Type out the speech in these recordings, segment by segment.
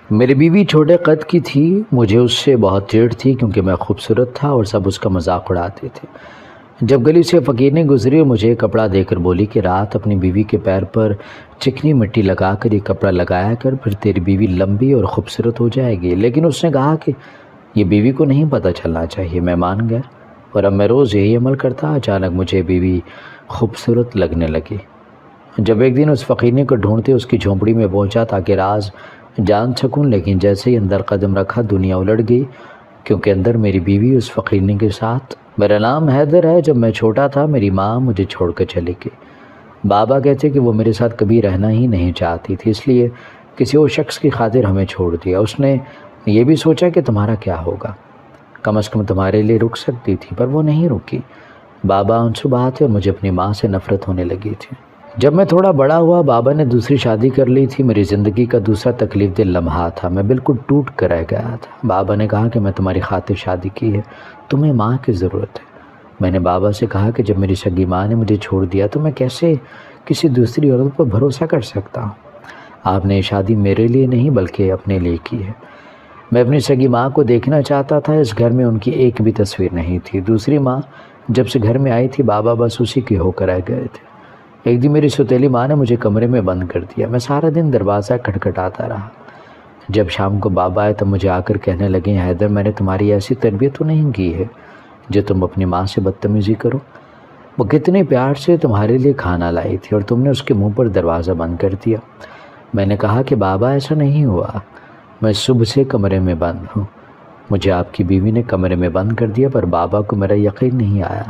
میری بیوی چھوٹے قد کی تھی، مجھے اس سے بہت چڑ تھی کیونکہ میں خوبصورت تھا اور سب اس کا مذاق اڑاتے تھے۔ جب گلی سے فقیر نے گزری اور مجھے کپڑا دے کر بولی کہ رات اپنی بیوی کے پیر پر چکنی مٹی لگا کر یہ کپڑا لگایا کر، پھر تیری بیوی لمبی اور خوبصورت ہو جائے گی، لیکن اس نے کہا کہ یہ بیوی کو نہیں پتہ چلنا چاہیے۔ میں مان گیا اور اب میں روز یہی عمل کرتا۔ اچانک مجھے بیوی خوبصورت لگنے لگی۔ جب ایک دن اس فقیرنے کو ڈھونڈتے اس کی جھونپڑی میں پہنچا تاکہ راز جان سکوں، لیکن جیسے ہی اندر قدم رکھا دنیا الٹ گئی، کیونکہ اندر میری بیوی اس فقیرنے کے ساتھ۔ میرا نام حیدر ہے۔ جب میں چھوٹا تھا میری ماں مجھے چھوڑ کر چلی گئی۔ بابا کہتے کہ وہ میرے ساتھ کبھی رہنا ہی نہیں چاہتی تھی، اس لیے کسی اور شخص کی خاطر ہمیں چھوڑ دیا۔ اس نے یہ بھی سوچا کہ تمہارا کیا ہوگا، کم از کم تمہارے لیے رک سکتی تھی، پر وہ نہیں رکی۔ بابا آنسو بہاتے اور مجھے اپنی ماں سے نفرت ہونے لگی تھی۔ جب میں تھوڑا بڑا ہوا بابا نے دوسری شادی کر لی تھی۔ میری زندگی کا دوسرا تکلیف دہ لمحہ تھا۔ میں بالکل ٹوٹ کر رہ گیا تھا۔ بابا نے کہا کہ میں تمہاری خاطر شادی کی ہے، تمہیں ماں کی ضرورت ہے۔ میں نے بابا سے کہا کہ جب میری سگی ماں نے مجھے چھوڑ دیا تو میں کیسے کسی دوسری عورت پر بھروسہ کر سکتا ہوں؟ آپ نے یہ شادی میرے لیے نہیں بلکہ اپنے لیے کی ہے۔ میں اپنی سگی ماں کو دیکھنا چاہتا تھا۔ اس گھر میں ان کی ایک بھی تصویر نہیں تھی۔ دوسری ماں جب سے گھر میں آئی تھی بابا بس اسی کی ہو کر رہ گئے تھے۔ ایک دن میری سوتیلی ماں نے مجھے کمرے میں بند کر دیا۔ میں سارا دن دروازہ کھٹکھٹاتا رہا۔ جب شام کو بابا آئے تب مجھے آ کر کہنے لگے، حیدر میں نے تمہاری ایسی تربیت تو نہیں کی ہے جو تم اپنی ماں سے بدتمیزی کرو۔ وہ کتنے پیار سے تمہارے لیے کھانا لائی تھی اور تم نے اس کے منہ پر دروازہ بند کر دیا۔ میں نے کہا کہ بابا ایسا نہیں ہوا، میں صبح سے کمرے میں بند ہوں۔ مجھے آپ کی بیوی نے کمرے میں بند کر دیا، پر بابا کو میرا یقین نہیں آیا۔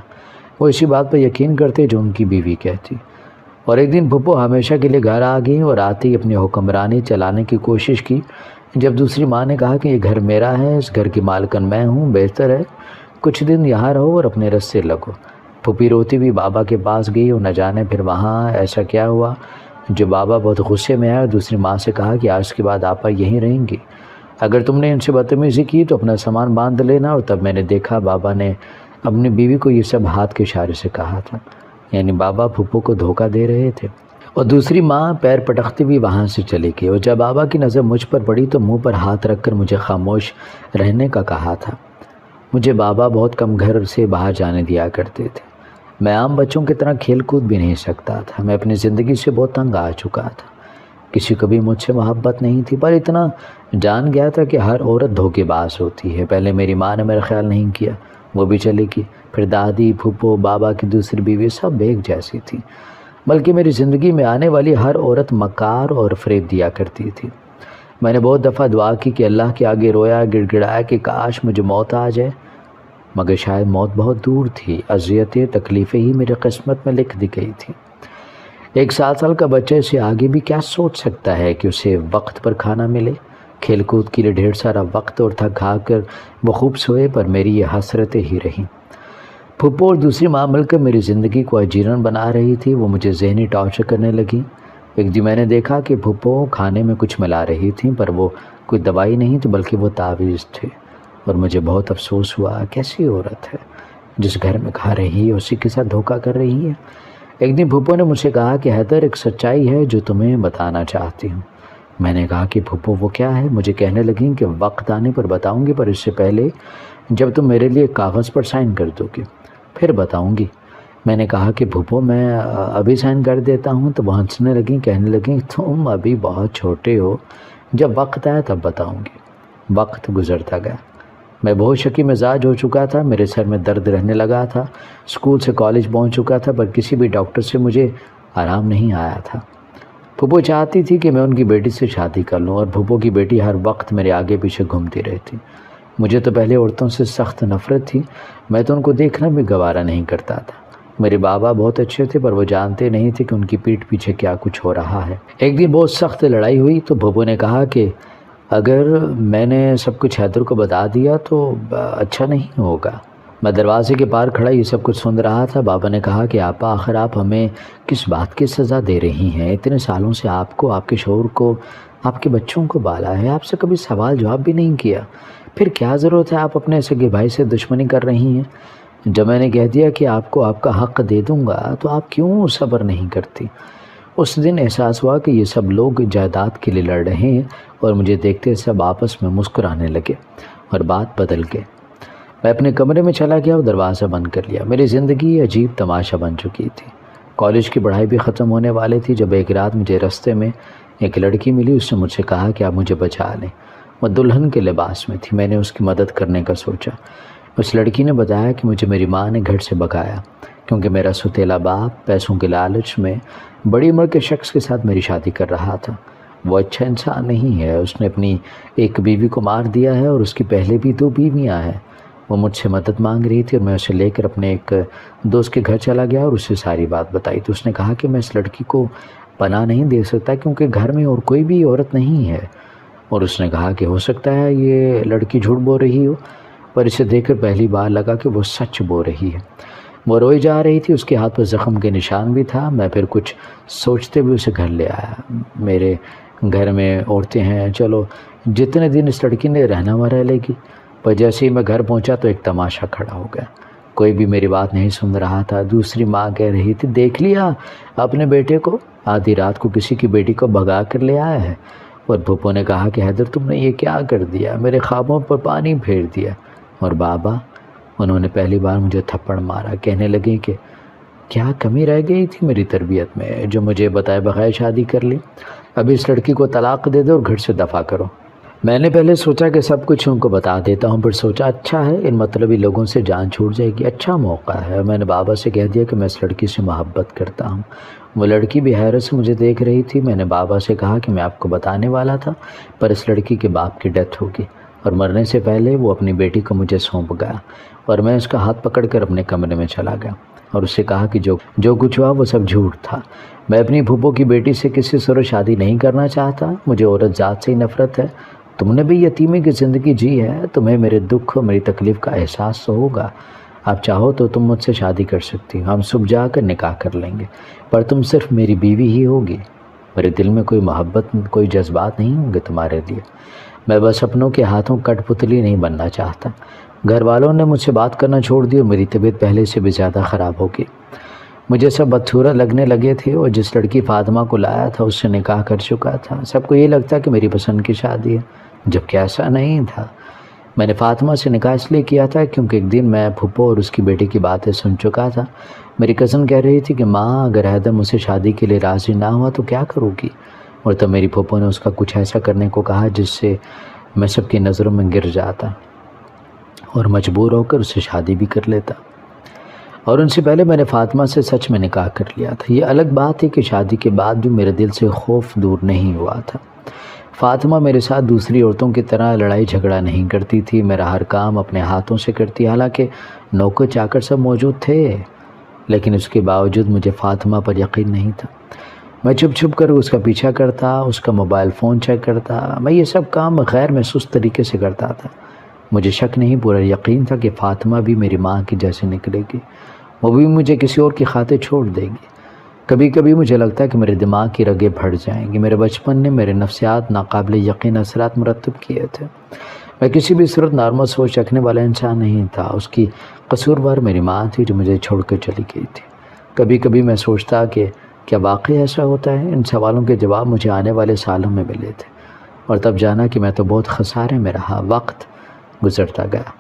وہ اسی بات پر یقین کرتے جو ان کی بیوی کہتی۔ اور ایک دن پھپھو ہمیشہ کے لیے گھر آ گئی اور آتے ہی اپنی حکمرانی چلانے کی کوشش کی۔ جب دوسری ماں نے کہا کہ یہ گھر میرا ہے، اس گھر کی مالکن میں ہوں، بہتر ہے کچھ دن یہاں رہو اور اپنے رستے لگو۔ پھوپھی روتی بھی بابا کے پاس گئی اور نہ جانے پھر وہاں ایسا کیا ہوا جو بابا بہت غصے میں آئے اور دوسری ماں سے کہا کہ آج کے بعد آپا یہیں رہیں گی، اگر تم نے ان سے بدتمیزی کی تو اپنا سامان باندھ لینا۔ اور تب میں نے دیکھا بابا نے اپنی بیوی کو یہ سب ہاتھ کے اشارے سے کہا تھا، یعنی بابا پھپھو کو دھوکہ دے رہے تھے۔ اور دوسری ماں پیر پٹکتی بھی وہاں سے چلی گئی۔ اور جب بابا کی نظر مجھ پر پڑی تو منہ پر ہاتھ رکھ کر مجھے خاموش رہنے کا کہا تھا۔ مجھے بابا بہت کم گھر سے باہر جانے دیا کرتے تھے۔ میں عام بچوں کی طرح کھیل کود بھی نہیں سکتا تھا۔ میں اپنی زندگی سے بہت تنگ آ چکا تھا۔ کسی کو بھی مجھ سے محبت نہیں تھی، پر اتنا جان گیا تھا کہ ہر عورت دھوکے باز ہوتی ہے۔ پہلے میری ماں نے میرا خیال نہیں کیا، وہ بھی چلی گئی۔ پھر دادی، پھپھو، بابا کی دوسری بیوی سب ایک جیسی تھی، بلکہ میری زندگی میں آنے والی ہر عورت مکار اور فریب دیا کرتی تھی۔ میں نے بہت دفعہ دعا کی کہ اللہ کے آگے رویا، گڑ گڑایا کہ کاش مجھے موت آ جائے، مگر شاید موت بہت دور تھی۔ اذیتیں، تکلیفیں ہی میری قسمت میں لکھ دی گئی تھی۔ ایک 7 سال کا بچہ اسے آگے بھی کیا سوچ سکتا ہے کہ اسے وقت پر کھانا ملے، کھیل کود کے لیے ڈھیر سارا وقت اور تھک کھا کر وہ خوب سوئے، پر میری یہ حسرتیں ہی رہیں۔ پھپھو اور دوسری ماں مل کر میری زندگی کو اجیرن بنا رہی تھی۔ وہ مجھے ذہنی ٹارچر کرنے لگی۔ ایک دن میں نے دیکھا کہ پھپھو کھانے میں کچھ ملا رہی تھیں، پر وہ کوئی دوائی نہیں تھی بلکہ وہ تعویذ تھے، اور مجھے بہت افسوس ہوا۔ کیسی عورت ہے جس گھر میں کھا رہی ہے اسی کے ساتھ دھوکہ کر رہی ہے۔ ایک دن پھپھو نے مجھ سے کہا کہ حیدر ایک سچائی ہے جو تمہیں بتانا چاہتی ہوں۔ میں نے کہا کہ پھپھو وہ کیا ہے؟ مجھے کہنے لگیں کہ وقت آنے پر بتاؤں گی، پر اس سے پہلے جب تم میرے لیے کاغذ پر سائن کر دو گے پھر بتاؤں گی۔ میں نے کہا کہ پھپھو میں ابھی سائن کر دیتا ہوں، تو وہ ہنسنے لگیں، کہنے لگیں تم ابھی بہت چھوٹے ہو، جب وقت آیا تب بتاؤں گی۔ وقت گزرتا گیا۔ میں بہت شکی مزاج ہو چکا تھا، میرے سر میں درد رہنے لگا تھا، اسکول سے کالج پہنچ چکا تھا، پر کسی بھی ڈاکٹر سے مجھے آرام نہیں آیا تھا۔ پھپھو چاہتی تھی کہ میں ان کی بیٹی سے شادی کر لوں، اور پھپھو کی بیٹی ہر وقت میرے آگے پیچھے گھومتی رہتی۔ مجھے تو پہلے عورتوں سے سخت نفرت تھی، میں تو ان کو دیکھنا بھی گوارا نہیں کرتا تھا۔ میرے بابا بہت اچھے تھے، پر وہ جانتے نہیں تھے کہ ان کی پیٹھ پیچھے کیا کچھ ہو رہا ہے۔ ایک دن بہت سخت لڑائی ہوئی تو پھپھو نے کہا کہ اگر میں نے سب کچھ حیدر کو بتا دیا تو اچھا نہیں ہوگا۔ میں دروازے کے پار کھڑا یہ سب کچھ سن رہا تھا۔ بابا نے کہا کہ آپا آخر آپ ہمیں کس بات کی سزا دے رہی ہیں؟ اتنے سالوں سے آپ کو، آپ کے شوہر کو، آپ کے بچوں کو بالا ہے، آپ سے کبھی سوال جواب بھی نہیں کیا، پھر کیا ضرورت ہے آپ اپنے سگے بھائی سے دشمنی کر رہی ہیں؟ جب میں نے کہہ دیا کہ آپ کو آپ کا حق دے دوں گا تو آپ کیوں صبر نہیں کرتی؟ اس دن احساس ہوا کہ یہ سب لوگ جائیداد کے لیے لڑ رہے ہیں اور مجھے دیکھتے سب آپس میں مسکرانے لگے اور بات بدل گئی۔ میں اپنے کمرے میں چلا گیا اور دروازہ بند کر لیا۔ میری زندگی عجیب تماشا بن چکی تھی۔ کالج کی پڑھائی بھی ختم ہونے والی تھی جب ایک رات مجھے راستے میں ایک لڑکی ملی۔ اس نے مجھ سے کہا کہ آپ مجھے بچا لیں۔ وہ دلہن کے لباس میں تھی۔ میں نے اس کی مدد کرنے کا سوچا۔ اس لڑکی نے بتایا کہ مجھے میری ماں نے گھر سے بھگایا کیونکہ میرا ستیلا باپ پیسوں کے لالچ میں بڑی عمر کے شخص کے ساتھ میری شادی کر رہا تھا۔ وہ اچھا انسان نہیں ہے۔ اس نے اپنی ایک بیوی کو مار دیا ہے اور اس کی پہلے بھی 2 بیویاں ہیں۔ وہ مجھ سے مدد مانگ رہی تھی اور میں اسے لے کر اپنے ایک دوست کے گھر چلا گیا اور اسے ساری بات بتائی۔ تو اس نے کہا کہ میں اس لڑکی کو پناہ نہیں دے سکتا کیونکہ گھر میں اور کوئی بھی عورت نہیں ہے، اور اس نے کہا کہ ہو سکتا ہے یہ لڑکی جھوٹ بول رہی ہو، پر اسے دیکھ کر پہلی بار لگا کہ وہ سچ بول رہی ہے۔ وہ روئی جا رہی تھی، اس کے ہاتھ پر زخم کے نشان بھی تھا۔ میں پھر کچھ سوچتے ہوئے اسے گھر لے آیا۔ میرے گھر میں عورتیں ہیں، چلو جتنے دن اس لڑکی نے رہنا وہ رہ لے گی۔ پر جیسے ہی میں گھر پہنچا تو ایک تماشا کھڑا ہو گیا۔ کوئی بھی میری بات نہیں سن رہا تھا۔ دوسری ماں کہہ رہی تھی دیکھ لیا اپنے بیٹے کو، آدھی رات کو کسی کی بیٹی کو بھگا کر لے آیا ہے۔ اور پھپھو نے کہا کہ حیدر تم نے یہ کیا کر دیا، میرے خوابوں پر پانی پھیر دیا۔ اور بابا، انہوں نے پہلی بار مجھے تھپڑ مارا۔ کہنے لگے کہ کیا کمی رہ گئی تھی میری تربیت میں جو مجھے بتائے بغیر شادی کر لی؟ اب اس لڑکی کو طلاق دے دو اور گھر سے دفع کرو۔ میں نے پہلے سوچا کہ سب کچھ ان کو بتا دیتا ہوں، پھر سوچا اچھا ہے ان مطلبی لوگوں سے جان چھوٹ جائے گی، اچھا موقع ہے۔ میں نے بابا سے کہہ دیا کہ میں اس لڑکی سے محبت کرتا ہوں۔ وہ لڑکی بھی حیرت سے مجھے دیکھ رہی تھی۔ میں نے بابا سے کہا کہ میں آپ کو بتانے والا تھا، پر اس لڑکی کے باپ کی ڈیتھ ہوگی اور مرنے سے پہلے وہ اپنی بیٹی کو مجھے سونپ گیا، اور میں اس کا ہاتھ پکڑ کر اپنے کمرے میں چلا گیا اور اس سے کہا کہ جو کچھ ہوا وہ سب جھوٹ تھا۔ میں اپنی پھپھو کی بیٹی سے کسی صورت شادی نہیں کرنا چاہتا، مجھے عورت ذات سے ہی نفرت ہے۔ تم نے بھی یتیمی کی زندگی جی ہے، تمہیں میرے دکھ اور میری تکلیف کا احساس تو ہوگا۔ آپ چاہو تو تم مجھ سے شادی کر سکتی ہو، ہم صبح جا کر نکاح کر لیں گے، پر تم صرف میری بیوی ہی ہوگی۔ میرے دل میں کوئی محبت، کوئی جذبات نہیں ہوں گے تمہارے لیے۔ میں بس اپنوں کے ہاتھوں کٹ پتلی نہیں بننا چاہتا۔ گھر والوں نے مجھ سے بات کرنا چھوڑ دی اور میری طبیعت پہلے سے بھی زیادہ خراب ہو گئی۔ مجھے سب بدصورت لگنے لگے تھے، اور جس لڑکی فاطمہ کو لایا تھا اس سے نکاح کر چکا تھا۔ سب کو یہ لگتا کہ میری پسند کی شادی ہے، جبکہ ایسا نہیں تھا۔ میں نے فاطمہ سے نکاح اس لیے کیا تھا کیونکہ ایک دن میں پھپھو اور اس کی بیٹی کی باتیں سن چکا تھا۔ میری کزن کہہ رہی تھی کہ ماں اگر حیدر مجھ سے شادی کے لیے راضی نہ ہوا تو کیا کرو گی، اور تب میری پھپھو نے اس کا کچھ ایسا کرنے کو کہا جس سے میں سب کی نظروں میں گر جاتا اور مجبور ہو کر اسے شادی بھی کر لیتا۔ اور ان سے پہلے میں نے فاطمہ سے سچ میں نکاح کر لیا تھا۔ یہ الگ بات ہے کہ شادی کے بعد بھی میرے دل سے خوف دور نہیں ہوا تھا۔ فاطمہ میرے ساتھ دوسری عورتوں کی طرح لڑائی جھگڑا نہیں کرتی تھی، میرا ہر کام اپنے ہاتھوں سے کرتی، حالانکہ نوکر چاکر سب موجود تھے، لیکن اس کے باوجود مجھے فاطمہ پر یقین نہیں تھا۔ میں چھپ چھپ کر اس کا پیچھا کرتا، اس کا موبائل فون چیک کرتا، میں یہ سب کام غیر محسوس طریقے سے کرتا تھا۔ مجھے شک نہیں، پورا یقین تھا کہ فاطمہ بھی میری ماں کی جیسے نکلے گی، وہ بھی مجھے کسی اور کی خاطر چھوڑ دے گی۔ کبھی کبھی مجھے لگتا ہے کہ میرے دماغ کی رگیں پھٹ جائیں گی۔ میرے بچپن نے میرے نفسیات ناقابل یقین اثرات مرتب کیے تھے۔ میں کسی بھی صورت نارمل سوچ رکھنے والا انسان نہیں تھا۔ اس کی قصوروار میری ماں تھی جو مجھے چھوڑ کر چلی گئی تھی۔ کبھی کبھی میں سوچتا کہ کیا واقعی ایسا ہوتا ہے؟ ان سوالوں کے جواب مجھے آنے والے سالوں میں ملے تھے، اور تب جانا کہ میں تو بہت خسارے میں رہا۔ وقت گزرتا گیا،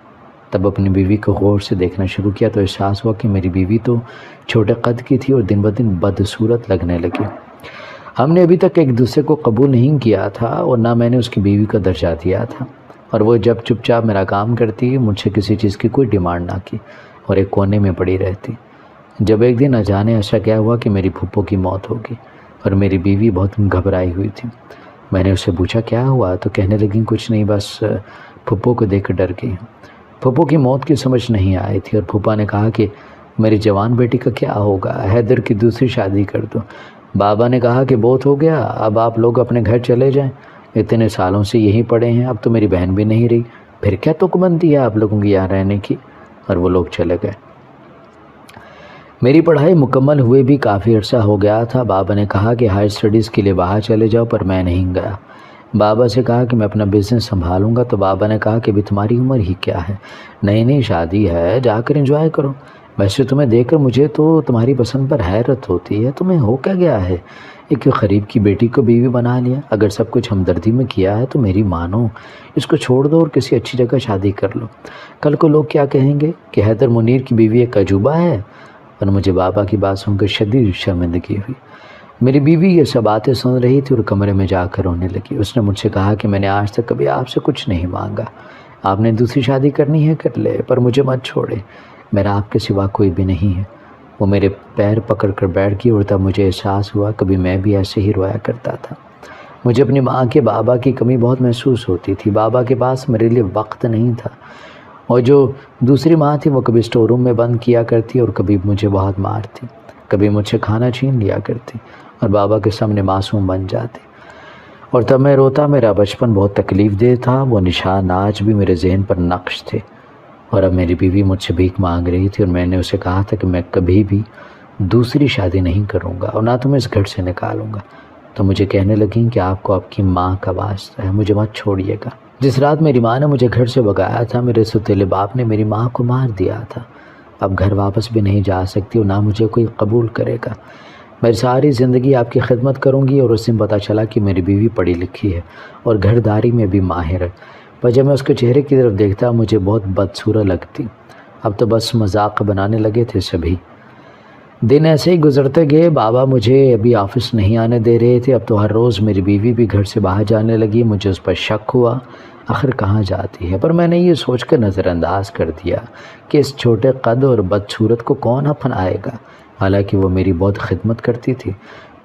تب اپنی بیوی کو غور سے دیکھنا شروع کیا تو احساس ہوا کہ میری بیوی تو چھوٹے قد کی تھی اور دن بدن بدصورت لگنے لگی۔ ہم نے ابھی تک ایک دوسرے کو قبول نہیں کیا تھا اور نہ میں نے اس کی بیوی کا درجہ دیا تھا، اور وہ جب چپ چاپ میرا کام کرتی، مجھ سے کسی چیز کی کوئی ڈیمانڈ نہ کی اور ایک کونے میں پڑی رہتی۔ جب ایک دن اجانے ایسا کیا ہوا کہ میری پھپھو کی موت ہوگی اور میری بیوی بہت گھبرائی ہوئی تھی۔ میں نے اس سے پوچھا کیا ہوا تو کہنے لگی کچھ نہیں، بس پھپھو کو دیکھ کر ڈر گئی۔ پھپھو کی موت کی سمجھ نہیں آئی تھی اور پھوپھا نے کہا کہ میری جوان بیٹی کا کیا ہوگا، حیدر کی دوسری شادی کر دو۔ بابا نے کہا کہ بہت ہو گیا، اب آپ لوگ اپنے گھر چلے جائیں، اتنے سالوں سے یہیں پڑے ہیں، اب تو میری بہن بھی نہیں رہی، پھر کیا تک بندی ہے آپ لوگوں کی یہاں رہنے کی؟ اور وہ لوگ چلے گئے۔ میری پڑھائی مکمل ہوئے بھی کافی عرصہ ہو گیا تھا۔ بابا نے کہا کہ ہائر اسٹڈیز کے لیے باہر چلے جاؤ، پر میں نہیں گیا۔ بابا سے کہا کہ میں اپنا بزنس سنبھالوں گا، تو بابا نے کہا کہ ابھی تمہاری عمر ہی کیا ہے، نئی شادی ہے، جا کر انجوائے کرو۔ ویسے تمہیں دیکھ کر مجھے تو تمہاری پسند پر حیرت ہوتی ہے، تمہیں ہو کیا گیا ہے؟ ایک قریب کی بیٹی کو بیوی بنا لیا۔ اگر سب کچھ ہمدردی میں کیا ہے تو میری مانو اس کو چھوڑ دو اور کسی اچھی جگہ شادی کر لو۔ کل کو لوگ کیا کہیں گے کہ حیدر منیر کی بیوی ایک عجوبہ ہے؟ اور مجھے بابا کی بات سن کر شدید شرمندگی ہوئی۔ میری بیوی یہ سب باتیں سن رہی تھی اور کمرے میں جا کر رونے لگی۔ اس نے مجھ سے کہا کہ میں نے آج تک کبھی آپ سے کچھ نہیں مانگا، آپ نے دوسری شادی کرنی ہے کر لے، پر مجھے مت چھوڑے، میرا آپ کے سوا کوئی بھی نہیں ہے۔ وہ میرے پیر پکڑ کر بیٹھ گئی اور تب مجھے احساس ہوا کبھی میں بھی ایسے ہی رویا کرتا تھا۔ مجھے اپنی ماں کے بابا کی کمی بہت محسوس ہوتی تھی۔ بابا کے پاس میرے لیے وقت نہیں تھا، اور جو دوسری ماں تھی وہ کبھی اسٹور روم میں بند کیا کرتی اور کبھی مجھے بہت مارتی، کبھی مجھ سے کھانا چھین لیا کرتی اور بابا کے سامنے معصوم بن جاتی، اور تب میں روتا۔ میرا بچپن بہت تکلیف دہ تھا، وہ نشان آج بھی میرے ذہن پر نقش تھے۔ اور اب میری بیوی مجھ سے بھیک مانگ رہی تھی اور میں نے اسے کہا تھا کہ میں کبھی بھی دوسری شادی نہیں کروں گا اور نہ تمہیں اس گھر سے نکالوں گا۔ تو مجھے کہنے لگیں کہ آپ کو آپ کی ماں کا واسطہ ہے، مجھے مت چھوڑیے گا۔ جس رات میری ماں نے مجھے گھر سے بھگایا تھا، میرے ستیلے باپ نے میری ماں کو مار دیا تھا۔ اب گھر واپس بھی نہیں جا سکتی اور نہ مجھے کوئی قبول کرے گا۔ میں ساری زندگی آپ کی خدمت کروں گی۔ اور اس دن پتہ چلا کہ میری بیوی پڑھی لکھی ہے اور گھرداری میں بھی ماہر ہے، پر جب میں اس کے چہرے کی طرف دیکھتا مجھے بہت بدصورت لگتی۔ اب تو بس مذاق بنانے لگے تھے سبھی۔ دن ایسے ہی گزرتے گئے۔ بابا مجھے ابھی آفس نہیں آنے دے رہے تھے۔ اب تو ہر روز میری بیوی بھی گھر سے باہر جانے لگی۔ مجھے اس پر شک ہوا، آخر کہاں جاتی ہے، پر میں نے یہ سوچ کر نظر انداز کر دیا کہ اس چھوٹے قد اور بدصورت کو کون اپنائے گا۔ حالانکہ وہ میری بہت خدمت کرتی تھی،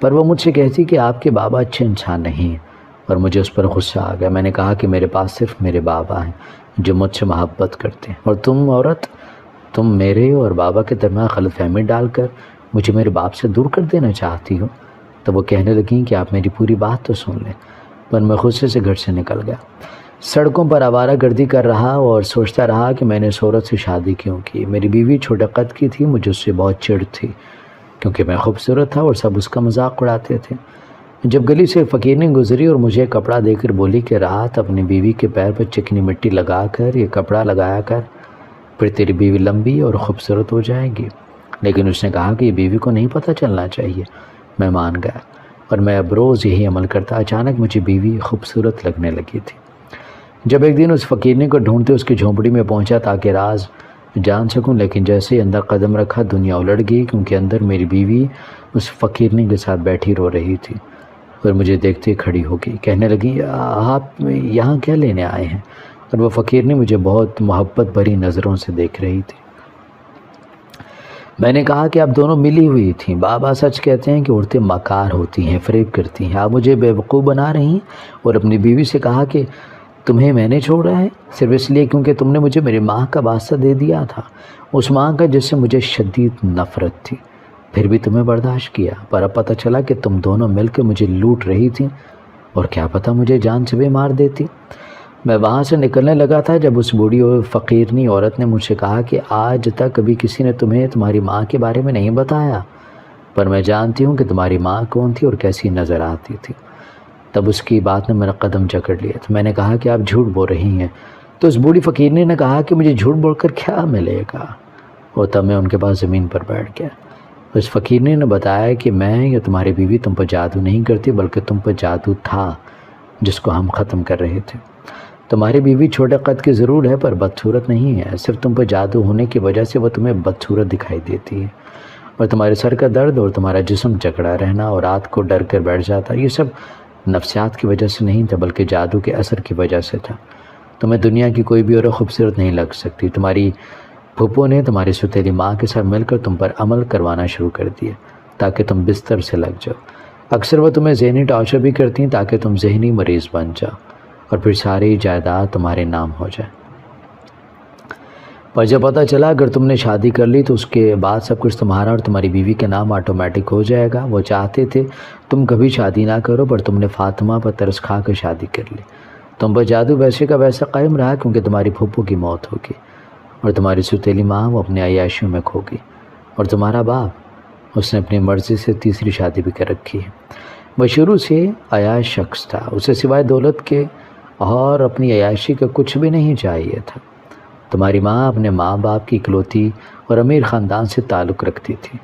پر وہ مجھ سے کہتی کہ آپ کے بابا اچھے انسان نہیں ہیں، اور مجھے اس پر غصہ آ گیا۔ میں نے کہا کہ میرے پاس صرف میرے بابا ہیں جو مجھ سے محبت کرتے ہیں، اور تم عورت، تم میرے اور بابا کے درمیان غلط فہمی ڈال کر مجھے میرے باپ سے دور کر دینا چاہتی ہو۔ تو وہ کہنے لگیں کہ آپ میری پوری بات تو سن لیں، پر میں غصے سے گھر سے نکل گیا۔ سڑکوں پر آوارہ گردی کر رہا اور سوچتا رہا کہ میں نے اس عورت سے شادی کیوں کی۔ میری بیوی چھوٹے قد کی تھی، مجھے اس سے بہت چڑ تھی کیونکہ میں خوبصورت تھا اور سب اس کا مذاق اڑاتے تھے۔ جب گلی سے فقیرنی گزری اور مجھے کپڑا دے کر بولی کہ رات اپنی بیوی کے پیر پر چکنی مٹی لگا کر یہ کپڑا لگایا کر، پھر تیری بیوی لمبی اور خوبصورت ہو جائے گی، لیکن اس نے کہا کہ یہ بیوی کو نہیں پتہ چلنا چاہیے۔ میں مان گیا اور میں اب روز یہی عمل کرتا۔ اچانک مجھے بیوی خوبصورت لگنے لگی تھی۔ جب ایک دن اس فقیرنی کو ڈھونڈتے اس کی جھونپڑی میں پہنچا تاکہ راز جان سکوں، لیکن جیسے ہی اندر قدم رکھا دنیا الٹ گئی، کیونکہ اندر میری بیوی اس فقیرنی کے ساتھ بیٹھی رو رہی تھی اور مجھے دیکھتے کھڑی ہو گئی۔ کہنے لگی آپ یہاں کیا لینے آئے ہیں؟ اور وہ فقیرنی مجھے بہت محبت بھری نظروں سے دیکھ رہی تھی۔ میں نے کہا کہ آپ دونوں ملی ہوئی تھیں۔ بابا سچ کہتے ہیں کہ عورتیں مکار ہوتی ہیں، فریب کرتی ہیں۔ آپ مجھے بیوقوف بنا رہی ہیں۔ اور اپنی بیوی سے کہا کہ تمہیں میں نے چھوڑا ہے صرف اس لیے کیونکہ تم نے مجھے میری ماں کا واسطہ دے دیا تھا، اس ماں کا جس سے مجھے شدید نفرت تھی، پھر بھی تمہیں برداشت کیا۔ پر اب پتہ چلا کہ تم دونوں مل کے مجھے لوٹ رہی تھیں، اور کیا پتہ مجھے جان سے بھی مار دیتی۔ میں وہاں سے نکلنے لگا تھا جب اس بوڑھی اور فقیرنی عورت نے مجھ سے کہا کہ آج تک کبھی کسی نے تمہیں تمہاری ماں کے بارے میں نہیں بتایا، پر میں جانتی ہوں کہ تمہاری ماں کون تھی اور کیسی نظر آتی تھی۔ تب اس کی بات نے میرا قدم جکڑ لیا تھا۔ میں نے کہا کہ آپ جھوٹ بول رہی ہیں۔ تو اس بوڑھی فقیرنی نے کہا کہ مجھے جھوٹ بول کر کیا ملے گا، اور تب میں ان کے پاس زمین پر بیٹھ گیا۔ اس فقیرنی نے بتایا کہ میں یا تمہاری بیوی تم پر جادو نہیں کرتی، بلکہ تم پر جادو تھا جس کو ہم ختم کر رہے تھے۔ تمہاری بیوی چھوٹے قد کی ضرور ہے پر بدصورت نہیں ہے، صرف تم پر جادو ہونے کی وجہ سے وہ تمہیں بدصورت دکھائی دیتی ہے، اور تمہارے سر کا درد اور تمہارا جسم جکڑا رہنا اور رات کو ڈر کر بیٹھ جاتا، یہ سب نفسیات کی وجہ سے نہیں تھا بلکہ جادو کے اثر کی وجہ سے تھا۔ تمہیں دنیا کی کوئی بھی عورت خوبصورت نہیں لگ سکتی۔ تمہاری پھپھو نے تمہاری ستیلی ماں کے ساتھ مل کر تم پر عمل کروانا شروع کر دیا تاکہ تم بستر سے لگ جاؤ۔ اکثر وہ تمہیں ذہنی ٹارچر بھی کرتی ہیں تاکہ تم ذہنی مریض بن جاؤ اور پھر ساری جائیداد تمہارے نام ہو جائے۔ پر جب پتہ چلا اگر تم نے شادی کر لی تو اس کے بعد سب کچھ تمہارا اور تمہاری بیوی کے نام آٹومیٹک ہو جائے گا۔ وہ چاہتے تھے تم کبھی شادی نہ کرو، پر تم نے فاطمہ پر ترس کھا کر شادی کر لی۔ تم پر جادو ویسے کا ویسا قائم رہا کیونکہ تمہاری پھپھو کی موت ہو گئی اور تمہاری ستیلی ماں وہ اپنے عیاشیوں میں کھو گئی، اور تمہارا باپ اس نے اپنی مرضی سے تیسری شادی بھی کر رکھی ہے۔ وہ شروع سے عیاش شخص تھا، اسے سوائے دولت کے اور اپنی عیاشی کا کچھ بھی نہیں چاہیے تھا۔ تمہاری ماں اپنے ماں باپ کی اکلوتی اور امیر خاندان سے تعلق رکھتی تھی،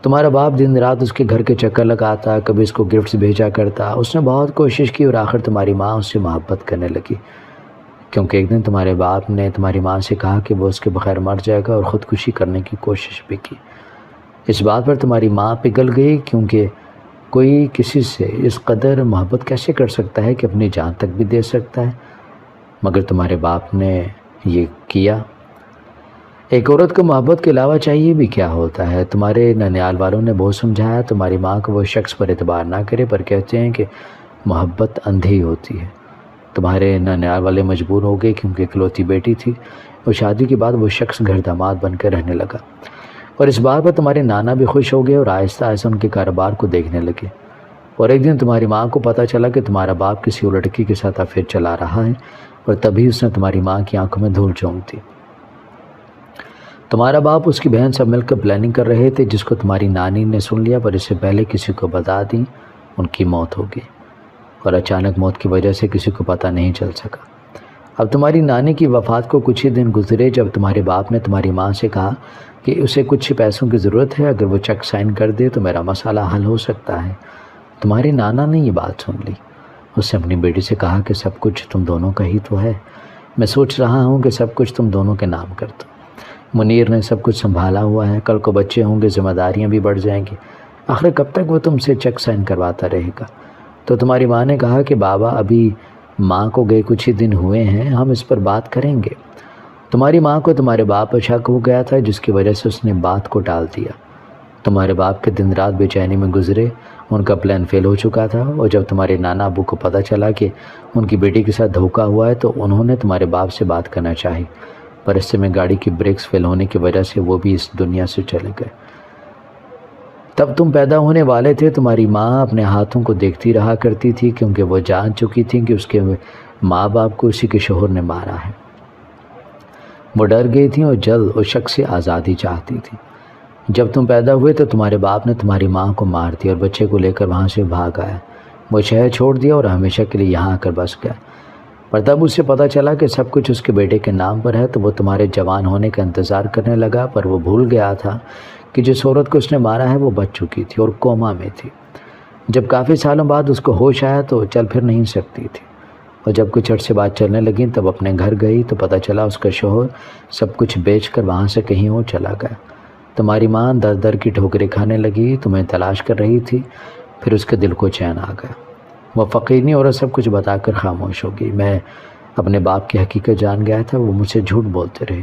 تمہارا باپ دن رات اس کے گھر کے چکر لگاتا، کبھی اس کو گفٹس بھیجا کرتا۔ اس نے بہت کوشش کی اور آخر تمہاری ماں اس سے محبت کرنے لگی، کیونکہ ایک دن تمہارے باپ نے تمہاری ماں سے کہا کہ وہ اس کے بغیر مر جائے گا اور خودکشی کرنے کی کوشش بھی کی۔ اس بات پر تمہاری ماں پگھل گئی، کیونکہ کوئی کسی سے اس قدر محبت کیسے کر سکتا ہے کہ اپنی جان تک بھی دے سکتا ہے، مگر تمہارے باپ نے یہ کیا۔ ایک عورت کو محبت کے علاوہ چاہیے بھی کیا ہوتا ہے؟ تمہارے ننیال والوں نے بہت سمجھایا تمہاری ماں کو وہ شخص پر اعتبار نہ کرے، پر کہتے ہیں کہ محبت اندھی ہوتی ہے۔ تمہارے ننیال والے مجبور ہو گئے کیونکہ اکلوتی بیٹی تھی، اور شادی کے بعد وہ شخص گھر داماد بن کر رہنے لگا، اور اس بات پر تمہارے نانا بھی خوش ہو گئے اور آہستہ آہستہ ان کے کاروبار کو دیکھنے لگے۔ اور ایک دن تمہاری ماں کو پتہ چلا کہ تمہارا باپ کسی اور لڑکی کے ساتھ افیئر چلا رہا ہے، اور تبھی اس نے تمہاری ماں کی آنکھوں میں دھول جھونک دی۔ تمہارا باپ اس کی بہن سب مل کر پلاننگ کر رہے تھے، جس کو تمہاری نانی نے سن لیا، پر اس سے پہلے کسی کو بتا دی ان کی موت ہو گئی، اور اچانک موت کی وجہ سے کسی کو پتہ نہیں چل سکا۔ اب تمہاری نانی کی وفات کو کچھ ہی دن گزرے جب تمہارے باپ نے تمہاری ماں سے کہا کہ اسے کچھ پیسوں کی ضرورت ہے، اگر وہ چیک سائن کر دے تو میرا مسئلہ حل ہو سکتا ہے۔ تمہاری نانا نے یہ بات سن لی۔ اس نے اپنی بیٹی سے کہا کہ سب کچھ تم دونوں کا ہی تو ہے، میں سوچ رہا ہوں کہ سب کچھ تم دونوں کے نام کر دو۔ منیر نے سب کچھ سنبھالا ہوا ہے، کل کو بچے ہوں گے، ذمہ داریاں بھی بڑھ جائیں گی، آخر کب تک وہ تم سے چیک سائن کرواتا رہے گا؟ تو تمہاری ماں نے کہا کہ بابا ابھی ماں کو گئے کچھ ہی دن ہوئے ہیں، ہم اس پر بات کریں گے۔ تمہاری ماں کو تمہارے باپ پر شک ہو گیا تھا، جس کی وجہ سے اس نے بات کو ٹال دیا۔ تمہارے باپ کے دن رات بے چینی میں گزرے، ان کا پلان فیل ہو چکا تھا، اور جب تمہارے نانا ابو کو پتہ چلا کہ ان کی بیٹی کے ساتھ دھوکہ ہوا ہے تو انہوں نے تمہارے باپ سے بات کرنا چاہی، پر اس میں گاڑی کی بریکس فیل ہونے کی وجہ سے وہ بھی اس دنیا سے چلے گئے۔ تب تم پیدا ہونے والے تھے۔ تمہاری ماں اپنے ہاتھوں کو دیکھتی رہا کرتی تھی، کیونکہ وہ جان چکی تھی کہ اس کے ماں باپ کو اسی کے شوہر نے مارا ہے۔ وہ ڈر گئی تھیں اور جلد اس شخص سے آزادی چاہتی تھی۔ جب تم پیدا ہوئے تو تمہارے باپ نے تمہاری ماں کو مار دیا اور بچے کو لے کر وہاں سے بھاگ آیا۔ وہ شہر چھوڑ دیا اور ہمیشہ کے لیے یہاں آ کر بس گیا، پر تب اسے پتہ چلا کہ سب کچھ اس کے بیٹے کے نام پر ہے، تو وہ تمہارے جوان ہونے کا انتظار کرنے لگا، پر وہ بھول گیا تھا کہ جس عورت کو اس نے مارا ہے وہ بچ چکی تھی اور کوما میں تھی۔ جب کافی سالوں بعد اس کو ہوش آیا تو چل پھر نہیں سکتی تھی، اور جب کچھ عرصے بعد چلنے لگیں تب اپنے گھر گئی تو پتہ چلا اس کا شوہر سب کچھ بیچ کر وہاں سے کہیں اور چلا گیا۔ تمہاری ماں در در کی ٹھوکریں کھانے لگی، تمہیں تلاش کر رہی تھی، پھر اس کے دل کو چین آ گیا۔ وہ فقیرنی عورت سب کچھ بتا کر خاموش ہو گئی۔ میں اپنے باپ کی حقیقت جان گیا تھا، وہ مجھ سے جھوٹ بولتے رہے،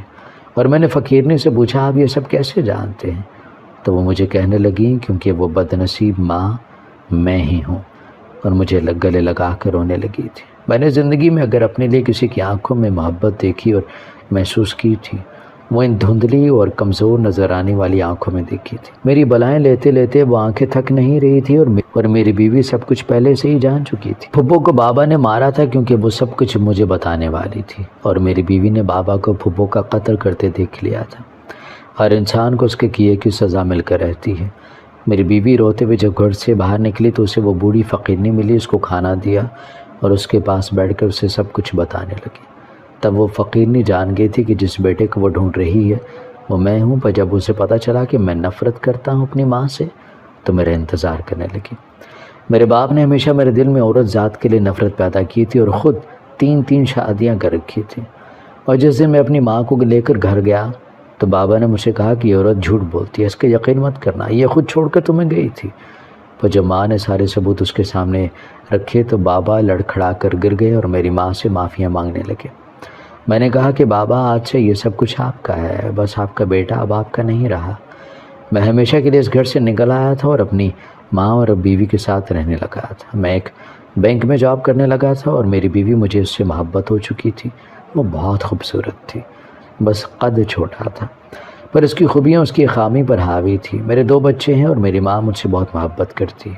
اور میں نے فقیرنی سے پوچھا آپ یہ سب کیسے جانتے ہیں؟ تو وہ مجھے کہنے لگیں کیونکہ وہ بدنصیب ماں میں ہی ہوں، اور مجھے گلے لگا کر رونے لگی تھی۔ میں نے زندگی میں اگر اپنے لیے کسی کی آنکھوں میں محبت دیکھی اور محسوس کی تھی، وہ ان دھندلی اور کمزور نظر آنے والی آنکھوں میں دیکھی تھی۔ میری بلائیں لیتے لیتے وہ آنکھیں تھک نہیں رہی تھی، اور میری بیوی سب کچھ پہلے سے ہی جان چکی تھی۔ پھپھو کو بابا نے مارا تھا کیونکہ وہ سب کچھ مجھے بتانے والی تھی، اور میری بیوی نے بابا کو پھپھو کا قتل کرتے دیکھ لیا تھا۔ ہر انسان کو اس کے کیے کی سزا مل کر رہتی ہے۔ میری بیوی روتے ہوئے جب گھر سے باہر نکلی تو اسے وہ بوڑھی فقیرنی ملی، اس کو کھانا دیا اور اس کے پاس بیٹھ کر اسے سب کچھ بتانے لگی۔ تب وہ فقیرنی جان گئی تھی کہ جس بیٹے کو وہ ڈھونڈ رہی ہے وہ میں ہوں، پر جب اسے پتہ چلا کہ میں نفرت کرتا ہوں اپنی ماں سے تو میرا انتظار کرنے لگی۔ میرے باپ نے ہمیشہ میرے دل میں عورت ذات کے لیے نفرت پیدا کی تھی، اور خود 3 شادیاں کر رکھی تھیں، اور جس دن میں اپنی ماں کو لے کر گھر گیا تو بابا نے مجھ سے کہا کہ یہ عورت جھوٹ بولتی ہے، اس کا یقین مت کرنا، یہ خود چھوڑ کر تمہیں گئی تھی۔ پر جب ماں نے سارے ثبوت اس کے سامنے رکھے تو بابا لڑکھڑا کر گر گئے اور میری ماں سے معافیاں مانگنے لگے۔ میں نے کہا کہ بابا آج سے یہ سب کچھ آپ کا ہے، بس آپ کا بیٹا اب آپ کا نہیں رہا۔ میں ہمیشہ کے لیے اس گھر سے نکل آیا تھا اور اپنی ماں اور بیوی کے ساتھ رہنے لگا تھا۔ میں ایک بینک میں جاب کرنے لگا تھا اور میری بیوی مجھے اس سے محبت ہو چکی تھی۔ وہ بہت خوبصورت تھی، بس قد چھوٹا تھا، پر اس کی خوبیاں اس کی خامی پر حاوی تھی۔ میرے 2 بچے ہیں اور میری ماں مجھ سے بہت محبت کرتی ہے۔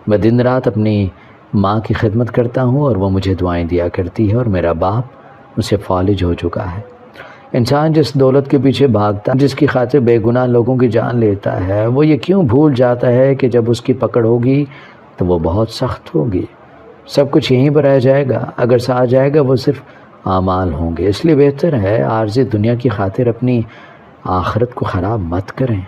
میں دن رات اپنی ماں کی خدمت کرتا ہوں اور وہ مجھے دعائیں دیا کرتی ہے، اور میرا باپ اسے فالج ہو چکا ہے۔ انسان جس دولت کے پیچھے بھاگتا، جس کی خاطر بے گناہ لوگوں کی جان لیتا ہے، وہ یہ کیوں بھول جاتا ہے کہ جب اس کی پکڑ ہوگی تو وہ بہت سخت ہوگی۔ سب کچھ یہیں پر رہ جائے گا، اگر ساتھ جائے گا وہ صرف اعمال ہوں گے۔ اس لیے بہتر ہے عارضی دنیا کی خاطر اپنی آخرت کو خراب مت کریں۔